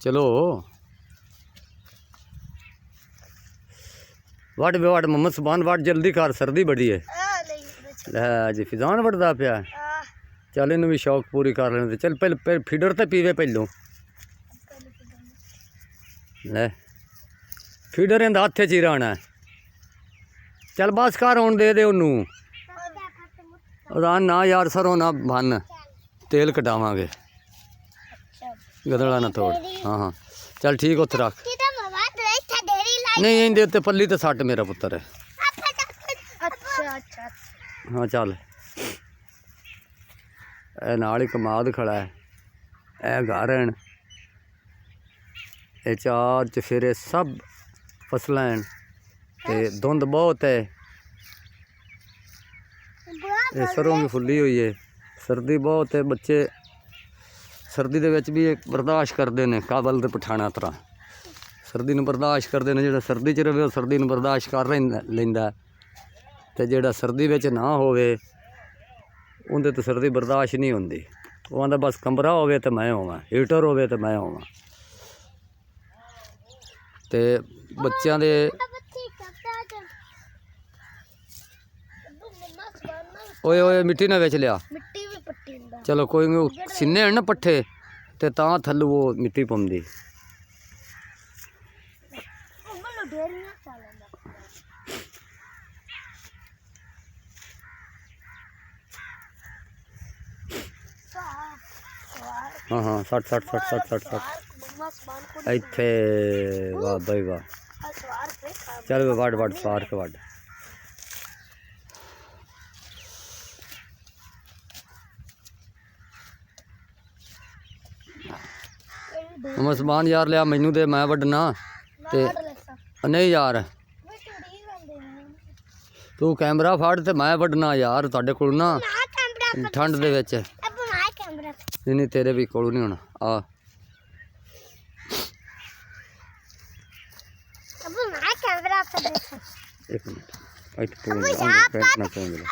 चलो what bay what Mohammad सुभान what जल्दी कर, सर्दी बड़ी है। लै जी फिजान वटदा पिया, चल इन्हू भी शौक पूरी कर लेने। चल पहले फीडर तो पीवे पहलों। ले फीडर इंदा हत्थे च ही रहना है। चल बस घर आन दे ओनू। उदान ना यार सरों ना बन, तेल कटावांगे। गदड़ा ना तोड़। हाँ हाँ चल ठीक उत्थे रख। नहीं इंदे उत्ते पल्ली तो सट मेरा पुत्तर है। हाँ चल ए नाल ही कमाद खड़ा है, ए घर हैं, ये चार चफेरे सब फसलें हैं ते धुंध बहुत है। ये सरों भी फुली हुई है, सर्दी बहुत है। बच्चे सर्दी दे विच भी बर्दाश्त करते हैं, काबल ते पठाना तरह सर्दी नूं बर्दाश्त करते हैं। जिहड़ा सर्दी च रहे सर्दी नूं बर्दाश्त कर लैंदा, ते जिहड़ा सर्दी विच ना होवे उंदे तो सर्दी बर्दाश्त नहीं होंदी। वो आंदा बस कमरा होवे ते मैं होवां, हीटर होवे ते मैं होवां। ते बच्चों दे ओए ओए मिट्टी ना बेच लिया। चलो कोई नहीं, सिन्ने हैं ना पट्ठे ते तां थल्लू वो मिट्टी पौंदी। हाँ हाँ सट सट सट सट सट सट इत्थे वाह भाई वाह। चल वड वड सार के वड। मुसलमान यार लिया मैनू दे, मैं वड्डना ते नहीं यार तू कैमरा फड़ ते मैं वड्डना यार। तुहाडे कोल ना ठंड दे विच नहीं तेरे भी कोल नहीं होना। आ एक मिनट पेंट ना चोंद ले।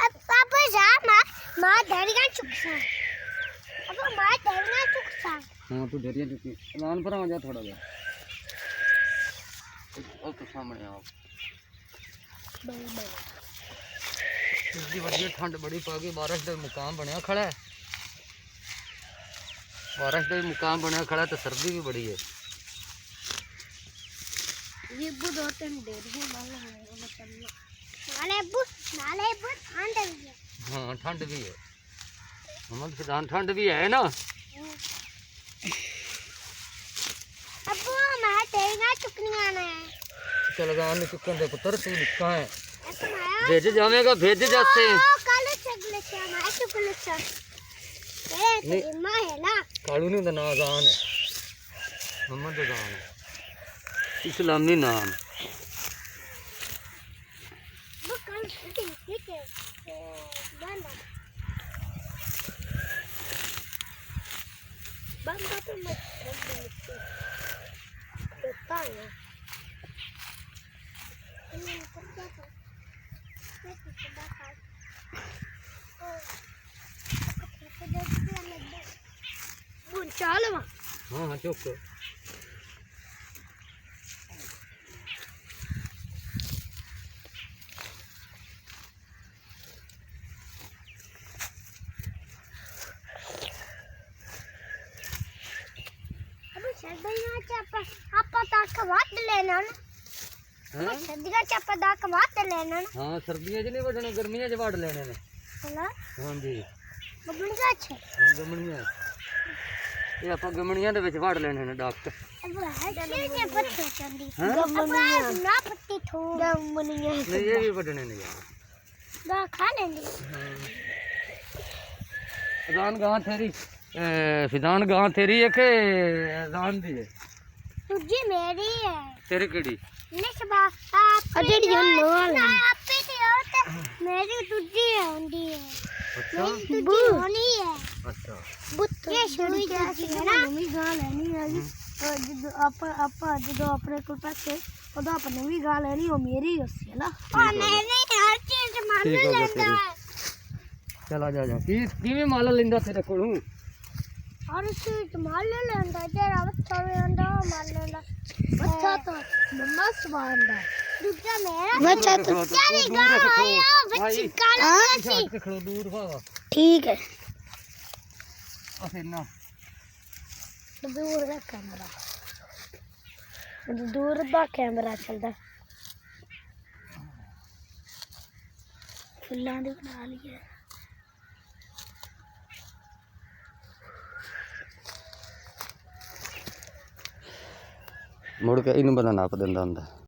हाँ तू डरिया चुकी लान पर आ जा थोड़ा जा। तो सामने आओ। इतनी वधिया ठंड बड़ी पा गई, बारिश का मुकाम बनया खड़ा है। बारिश का मुकाम बनया खड़ा तो सर्दी भी बड़ी है। हाँ ठंड भी है मोहम्मद फिजान, ठंड भी है ना। चल गान चुकन दे पुत्र, तू निक्का है भेज जावेगा भेज जाते कालू नहीं ना गान है मोहम्मद गान है इस्लामी नाम। हाँ हाँ चुप हाँ सर्दियों नहीं वढ़ने, गर्मियों च वढ़ लेने ने। हाँ जी गमनियां ये आप गमनियां दे विच वढ़ लेने ने डॉक्टर। नहीं ये भी वढ़ने ने यार। अजान गां तेरी फिजान गां तेरी है के अजान दी है? तुझी मेरी है। तेरी केड़ी? मेरी तुझी होंदी है। अच्छा होनी है। अच्छा ये शुरू से ना नवी गाल लेनी है जो अपने को पैसे ओदा अपने भी गाल लेनी वो मेरी है ना। और नहीं हर चीज मान लेंदा है। चला जा जा की भी माल लेंदा तेरे कोलों। और इसे मार लेंदा तेरा बच्चा भी अंडा मार लेंदा बच्चा तो मम्मा स्वांदा दूसरा मेरा बच्चा तो चल गया बच्ची काला सी खड़ो दूर भावा ठीक है फिर ना दूर का कैमरा दूर का कैमरा चलता फुल्लां दी बना लिए मुड़ के इन्हू बंदा नप दिंदा हुंदा